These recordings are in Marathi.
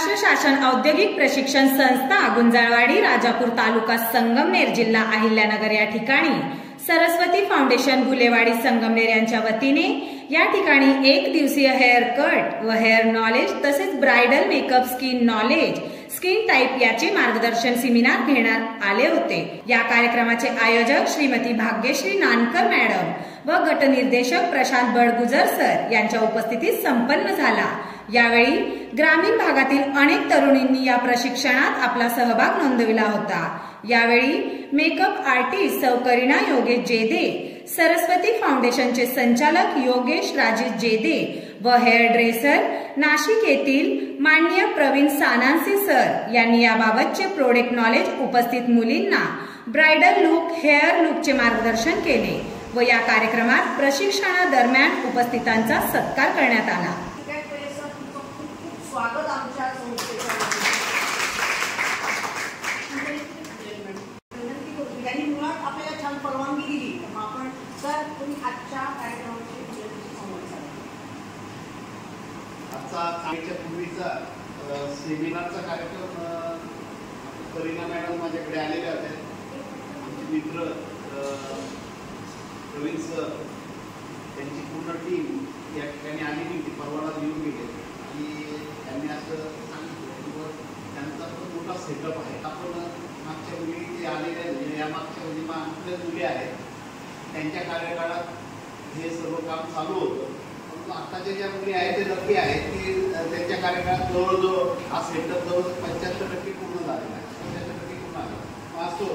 महाराष्ट्र शासन औद्योगिक प्रशिक्षण संस्था गुंजाळवाडी राजापूर तालुका संगमनेर जिल्हा अहिल्यानगर या ठिकाणी सरस्वती फाउंडेशन गुलेवाडी संगमनेर यांच्या वतीने या ठिकाणी एक दिवसीय हेअर कट व हेअर नॉलेज तसेच bridal makeup skin knowledge skin type याचे मार्गदर्शन सेमिनार घेण्यात आले होते। या कार्यक्रमाचे आयोजक श्रीमती भाग्यश्री नानकर मॅडम व गटनिर्देशक प्रशांत बडगुजर सर यांच्या उपस्थितीत संपन्न झाला। यावेळी ग्रामीण भागातील अनेक तरुणींनी या प्रशिक्षणात आपला सहभाग नोंदविला होता। यावेळी मेकअप आर्टिस्ट सौ करीना योगेश जेदे, सरस्वती फाउंडेशनचे संचालक योगेश राजेश जेदे व हेअर ड्रेसर नाशिक येथील माननीय प्रवीण सानांसी सर यांनी याबाबतचे प्रोडक्ट नॉलेज उपस्थित मुलींना ब्राइडल लुक हेअर लुकचे मार्गदर्शन केले व या कार्यक्रमात प्रशिक्षणादरम्यान उपस्थितांचा सत्कार करण्यात आला। स्वागत आमच्या संस्थेच्या त्यांनी मुळात आपल्याला छान परवानगी दिली। आपण सर तुम्ही आजच्या कार्यक्रमाची संवाद साधा। आजचा कालच्या पूर्वीचा सेमिनारचा कार्यक्रम करीना मॅडम माझ्याकडे आलेले होते। आमचे मित्र प्रवीण सर त्यांची पूर्ण टीम या ठिकाणी आलेली होती, परवाना देऊन गेले आणि त्यांनी असं सांगितलं की त्यांचा पण मोठा सेटअप आहे। आपण मागच्या मुली जे आलेले म्हणजे या मागच्या म्हणजे आपल्या मुली आहेत त्यांच्या कार्यकाळात हे सर्व काम चालू होतं, परंतु आताच्या ज्या मुली आहेत ते नक्की आहेत की त्यांच्या कार्यकाळात जवळजवळ हा सेटअप जवळ 75% पूर्ण झालेला आहे, 75% पूर्ण आहे। असो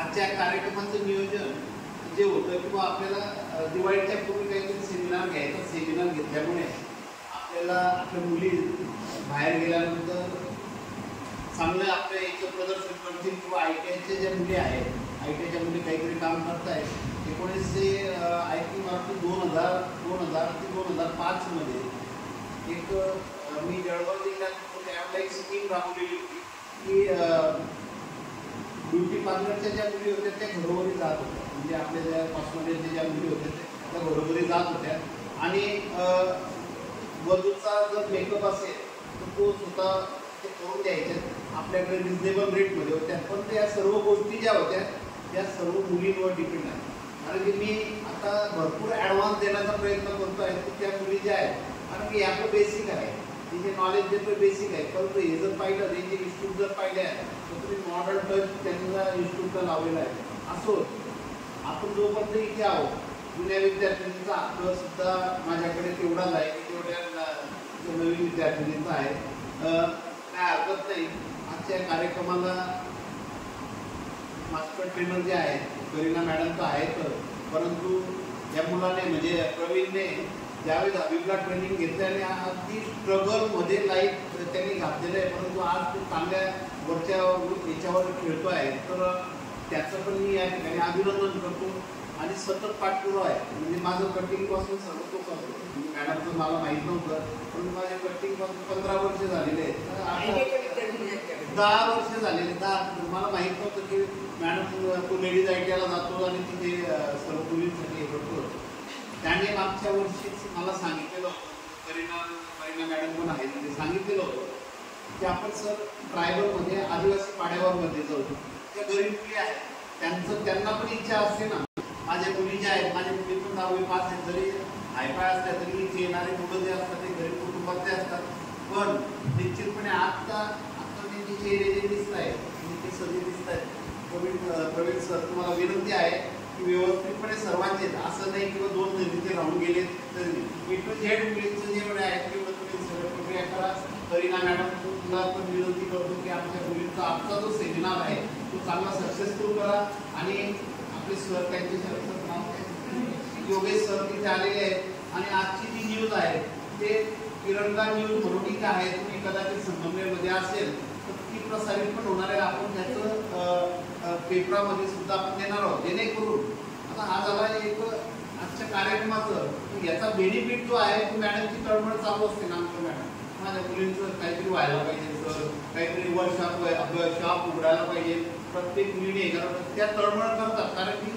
आजच्या कार्यक्रमाचं नियोजन जे होतं किंवा आपल्याला दिवाळीच्या पूर्वी काहीतरी सेमिनार घ्यायचा, सेमिनार घेतल्यामुळे आपल्याला आपल्या मुली बाहेर गेल्यानंतर चांगलं आपल्या याचं प्रदर्शन करतील किंवा ITIच्या ज्या मुली आहेत, ITIच्या मुली काहीतरी काम करतायत। 2000 ते 2005 मध्ये एक मी जळगाव जिल्ह्यात त्यावेळेला एक स्कीम राबवलेली होती की ब्युटी पार्लरच्या ज्या मुली होत्या त्या घरोघरी जात होत्या, म्हणजे आपल्या ज्या कॉस्मेटिकच्या ज्या मुली होत्या त्या घरोघरी जात होत्या आणि वधूचा जर मेकअप असेल तर तो स्वतः ते करून द्यायचे, आपल्याकडे रिजनेबल रेटमध्ये होत्या। पण त्या सर्व गोष्टी ज्या होत्या त्या सर्व मुलींवर डिपेंड आहे, कारण की मी आता भरपूर ॲडव्हान्स देण्याचा प्रयत्न करतो आहे की त्या मुली ज्या आहेत, कारण की याचं बेसिक आहे, हे जे नॉलेज देतो बेसिक आहे, परंतु हे जर पाहिलं हे जे इन्स्टिट्यूट जर पाहिले आहे तर तुम्ही मॉडर्न टच त्यांना इन्स्टिट्यूटला लावलेला आहे। असो आपण जोपर्यंत इथे आहोत जुन्या विद्यार्थ्यांचा आग्रह सुद्धा माझ्याकडे तेवढाच आहे की तेवढ्या नवीन विद्यार्थिनींचा आहे, काय हरकत नाही। आजच्या कार्यक्रमाला मास्टर ट्रेनर जे आहेत करीना मॅडम तर आहेत, परंतु या मुलाने म्हणजे प्रवीणने ज्यावेळेस अभिप्ला ट्रेनिंग घेतल्याने अगदी स्ट्रगलमध्ये लाईफ त्यांनी घातलेलं आहे, परंतु आज तो चांगल्या वरच्या याच्यावर खेळतो आहे, तर त्याचं पण मी या ठिकाणी अभिनंदन करतो आणि सतत पाठपुरावा आहे। म्हणजे माझं कटिंगपासून सर्व तो करतो, मॅडमचं मला माहीत नव्हतं पण माझ्या कटिंगपासून 15 वर्ष झालेले आहेत, 10 वर्ष झालेले, 10 मला माहीत नव्हतं की मॅडम तो लेडीज ITIला जातो आणि तिथे सर्व मुलींसाठी हे करतो। त्याने मागच्या वर्षीच मला सांगितलेलं होतं, करीना मॅडम पण आहेत, ते सांगितलेलं होतं की आपण सर ट्रायबलमध्ये आदिवासी पाड्यावरमध्ये जाऊ, त्या गरीब मुली आहेत त्यांना पण इच्छा असते ना, माझ्या मुली ज्या आहेत माझ्या मुली पण 10वी पास आहेत, जरी हायफाय असल्या तरी इथे येणारे मुलं जे असतात ते गरीब कुटुंबातले असतात, पण निश्चितपणे आता त्यांचे चेहरे जे दिसत आहेत ते सगळे दिसत आहेत। प्रवीण सर तुम्हाला विनंती आहे की व्यवस्थितपणे सर्वांचे, असं नाही किंवा 2 जण तिथे राहून गेले तरी A to Z मुलींचं जेवढे आहेत तेवढं तुम्ही सगळं प्रक्रिया करा। करीना मॅडम तुला पण विनंती करतो की आमच्या मुलींचा आजचा जो सेमिनार आहे तो चांगला सक्सेसफुल करा आणि आपले सर त्यांचे नाव योगेश सर तिथे आलेले आहेत आणि आजची जी न्यूज आहे ते तिरंगा न्यूज म्हणून की आहे, तुम्ही कदाचित संगमनेरमध्ये असेल तर ती प्रसारित पण होणार आहे। आपण त्याचं पेपरामध्ये सुद्धा आपण देणार आहोत, जेणेकरून आता हा झाला एक आजच्या कार्यक्रमाचं याचा बेनिफिट जो आहे तो मॅडमची तळमळ चालू असते ना, आमच्या मॅडम माझ्या मुलींचं काहीतरी व्हायला पाहिजे सर, काहीतरी शॉप उघडायला पाहिजे, प्रत्येक मुलीने त्या तळमळ करतात, कारण की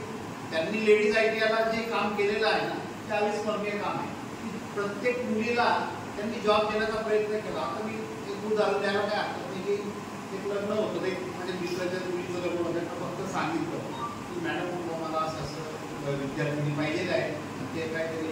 त्यांनी लेडीज ITIला जे काम केलेलं आहे ना ते अविस्मरणीय काम आहे। प्रत्येक मुलीला त्यांनी जॉब देण्याचा प्रयत्न केला. आता मी एक उदाहरण द्यायला काय हरकत नाही की एक लग्न होतं, एक म्हणजे मित्राच्या मुलीचं लग्न होतं, त्यांना फक्त सांगितलं की मॅडम मला असं विद्यार्थी पाहिजे आहे, ते काहीतरी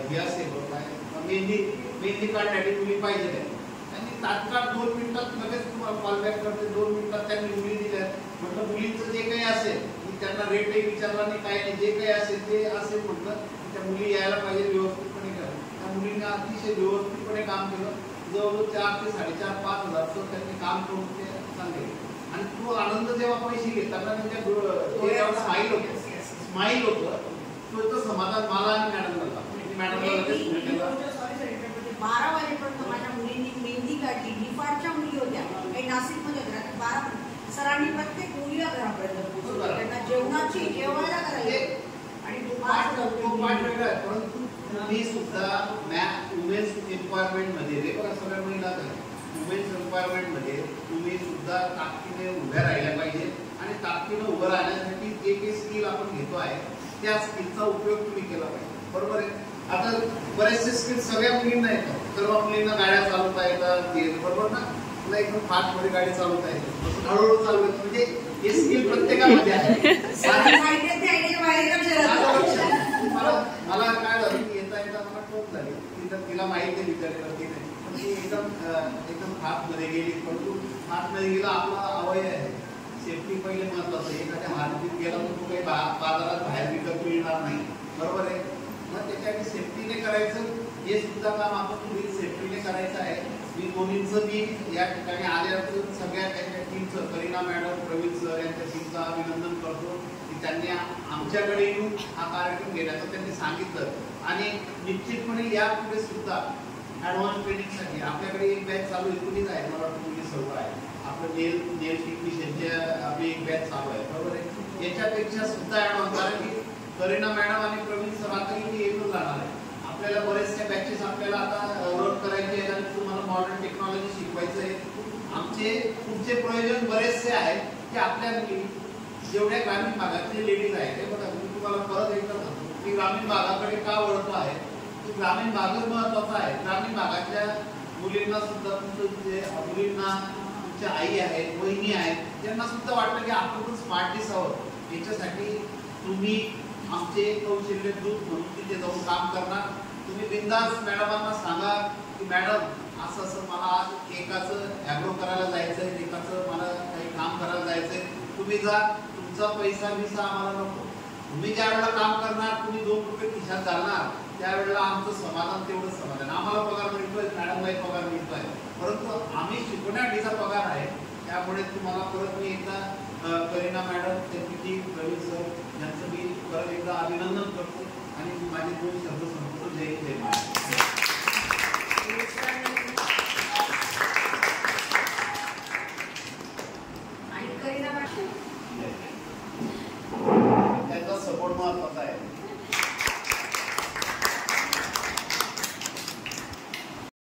हे असेल काय मेहंदी काढण्यासाठी मुली पाहिजे आहे. त्यांनी तात्काळ 2 मिनिटात लगेच तुम्हाला कॉल बॅक करते, 2 मिनिटात त्यांनी मुली दिल्या. म्हटलं मुलींचं जे काही असेल मी त्यांना रेटही विचारला नाही, काय नाही, जे काही असेल ते असेल. म्हटलं त्या मुली यायला पाहिजे, व्यवस्थितपणे करा. त्या मुलींनी अतिशय व्यवस्थितपणे काम केलं. जवळजवळ 4 ते 5.5 हजार त्यांनी काम करून ते चांगले. आणि तो आनंद जेव्हा पैसे घेताना त्यांच्या स्माईल होतं, तो समाधान मला आणि मॅडमला. मॅडमला 12 वाजेपर्यंत माझ्या मुलींनी मेहंदी काढली. निफाडच्या मुली होत्या, काही नाशिकमध्ये होत्या. 12 सरांनी प्रत्येक मुलीला घरापर्यंत पोहोचवलं, त्यांना जेवायला करायचे. आणि परंतु मी सुद्धा वुमेन्स एम्पॉवरमेंटमध्ये रे बघा, सगळ्या महिला वुमेन्स एम्पॉवरमेंटमध्ये तुम्ही सुद्धा ताकदीने उभ्या राहिल्या पाहिजे. आणि ताकदीने उभं राहण्यासाठी जे काही स्किल आपण घेतो आहे त्या स्किलचा उपयोग तुम्ही केला पाहिजे. बरोबर आहे. आता बरेचसे स्किल सगळ्या मुलींना येतात, सर्व मुलींना गाड्या चालवता येतात, बरोबर ना. तुला एकदम फास्ट मध्ये गाडी चालवता येते, हळूहळू चालवत, म्हणजे हे स्किल प्रत्येकामध्ये आहे. मला काय झालं की येता मला टोक झाली, तिला माहिती आहे विचारलं की नाही, पण ती एकदम फास्ट मध्ये गेली. परंतु फास्ट मध्ये गेला आपला अवयव आहे, सेफ्टी पहिले महत्वाचं. एखाद्या मार्केट गेला तर तो काही बाजारात बाहेर विकत मिळणार नाही, बरोबर आहे. मग त्याच्यासाठी सेफ्टीने करायचं, हे सुद्धा काम आपण सेफ्टीने करायचं आहे. मी दोन्हींचं मी या ठिकाणी आल्याचं सगळ्या त्यांच्या टीमचं, करीना मॅडम, प्रवीण सर यांच्या टीमचं अभिनंदन करतो की त्यांनी आमच्याकडे येऊन हा कार्यक्रम घेण्याचं त्यांनी सांगितलं. आणि निश्चितपणे यापुढे सुद्धा ॲडव्हान्स ट्रेनिंगसाठी आपल्याकडे एक बॅच चालू आहे, कुणीच आहे, मला वाटतं मुली सर्व आहे. आपलं नेल टेक्निशियनच्या आपली एक बॅच चालू आहे, बरोबर आहे. याच्यापेक्षा सुद्धा ॲडव्हान्स, कारण की करीना मॅडम आणि प्रवीण सर आता इथे येऊन जाणार आहे. आपल्याला बरेचसे बॅचेस आपल्याला आता रोल करायचे आहेत आणि तुम्हाला मॉडर्न टेक्नॉलॉजी शिकवायचं आहे. आमचे पुढचे प्रयोजन बरेचसे आहेत की आपल्या मुली जेवढ्या ग्रामीण भागातले लेडीज आहेत, ते बघा मी तुम्हाला परत एकदा सांगतो की ग्रामीण भागाकडे का वळतो आहे, की ग्रामीण भागच महत्वाचा आहे. ग्रामीण भागातल्या मुलींना सुद्धा मुलींना तुमच्या आई आहेत, वहिनी आहेत, त्यांना सुद्धा वाटतं की आपण पण स्मार्ट दिसावं. याच्यासाठी तुम्ही आमचे कौशल्य दूत म्हणून तिथे जाऊन काम करणार. तुम्ही बिंदास मॅडमांना सांगा की मॅडम असं असं मला आज एकाचं ॲग्रो करायला जायचं आहे, एकाचं मला काही काम करायला जायचं आहे, तुम्ही जा, तुमचा पैसा बिसा आम्हाला नको. तुम्ही ज्या वेळेला काम करणार, तुम्ही 2 रुपये खिशात घालणार, त्यावेळेला आमचं समाधान तेवढं समाधान. आम्हाला पगार मिळतोय, मॅडमलाही पगार मिळतोय, परंतु आम्ही शिकवण्यासाठीचा पगार आहे. त्यामुळे तुम्हाला परत मी एकदा करीना मॅडम, त्यांची टीम, प्रवीण सर यांचं मी परत एकदा अभिनंदन करतो आणि माझे 2 शब्द संपतो. जय जय महाराज. त्यांचा सपोर्ट महत्वाचा आहे.